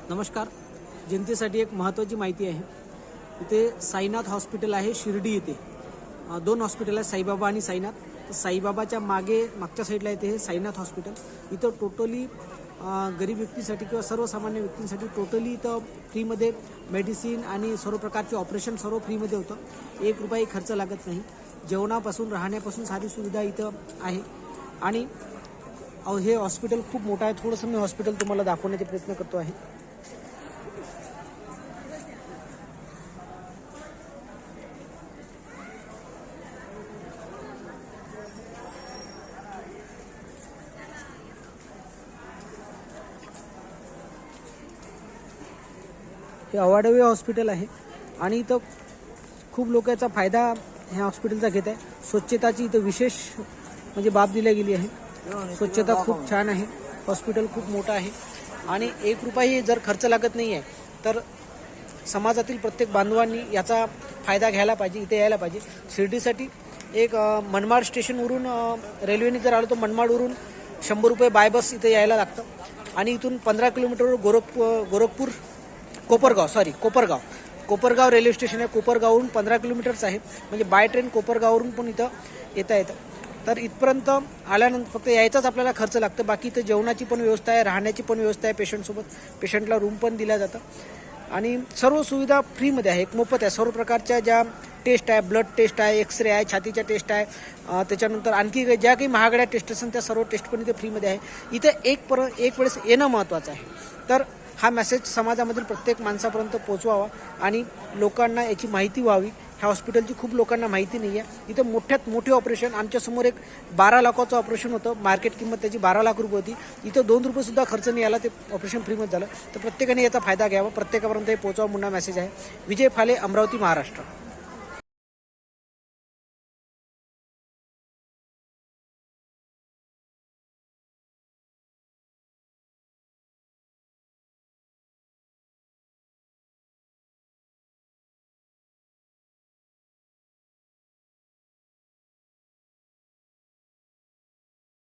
नमस्कार. जनतेसाठी एक महत्त्वाची माहिती आहे. इथे साईनाथ हॉस्पिटल आहे शिर्डी येथे. दोन हॉस्पिटल आहेत, साईबाबा आणि साईनाथ. तर साईबाबाच्या मागच्या साईडला येते हे साईनाथ हॉस्पिटल. इथं टोटली गरीब व्यक्तीसाठी किंवा सर्वसामान्य व्यक्तींसाठी टोटली इथं फ्रीमध्ये मेडिसिन आणि सर्व प्रकारचे ऑपरेशन सर्व फ्रीमध्ये होतं. 1 रुपयाही खर्च लागत नाही. जेवणापासून राहण्यापासून सारी सुविधा इथं आहे. आणि हे हॉस्पिटल खूप मोठं आहे. थोडंसं मी हॉस्पिटल तुम्हाला दाखवण्याचा प्रयत्न करतो आहे. हे अवाढव्य हॉस्पिटल आहे आणि इथं खूप लोक याचा फायदा ह्या हॉस्पिटलचा घेत आहे. स्वच्छताची इथं विशेष म्हणजे बाब दिली गेली आहे. स्वच्छता खूप छान आहे. हॉस्पिटल खूप मोठं आहे आणि 1 रुपयाही जर खर्च लागत नाही आहे तर समाजातील प्रत्येक बांधवांनी याचा फायदा घ्यायला पाहिजे, इथे यायला पाहिजे. शिर्डीसाठी एक मनमाड स्टेशनवरून रेल्वेने जर आलो तर मनमाडवरून 100 रुपये बाय बस इथे यायला लागतं आणि इथून 15 किलोमीटरवर कोपरगाव रेल्वे स्टेशन आहे. कोपरगाववरून 15 किलोमीटरच आहे. म्हणजे बाय ट्रेन कोपरगाववरून पण इथं येता येतं. तर इथपर्यंत आल्यानंतर फक्त यायचाच आपल्याला खर्च लागतं. बाकी इथं जेवणाची पण व्यवस्था आहे, राहण्याची पण व्यवस्था आहे. पेशंटला रूम पण दिल्या जातं आणि सर्व सुविधा फ्रीमध्ये आहे. एक मोफत आहे. सर्व प्रकारच्या ज्या टेस्ट आहे, ब्लड टेस्ट आहे, एक्सरे आहे, छातीच्या टेस्ट आहे, त्याच्यानंतर आणखी ज्या काही महागड्या टेस्ट असतात त्या सर्व टेस्ट पण इथे फ्रीमध्ये आहे. इथे एक वेळेस येणं महत्त्वाचं आहे. तर हा मेसेज समाजामधील प्रत्येक माणसापर्यंत पोहोचवावा आणि लोकांना याची माहिती व्हावी. ह्या हॉस्पिटलची खूप लोकांना माहिती नाही आहे. इथं मोठ्यात मोठे ऑपरेशन, आमच्यासमोर एक 12 लाखाचं ऑपरेशन होतं. मार्केट किंमत त्याची 12 लाख रुपये होती. इथं 2 रुपयेसुद्धा खर्च नाही आला, ते ऑपरेशन फ्रीमध्ये झालं. तर प्रत्येकाने याचा फायदा घ्यावा, प्रत्येकापर्यंत हे पोहोचवा म्हणून मेसेज आहे. विजय फाले, अमरावती, महाराष्ट्र.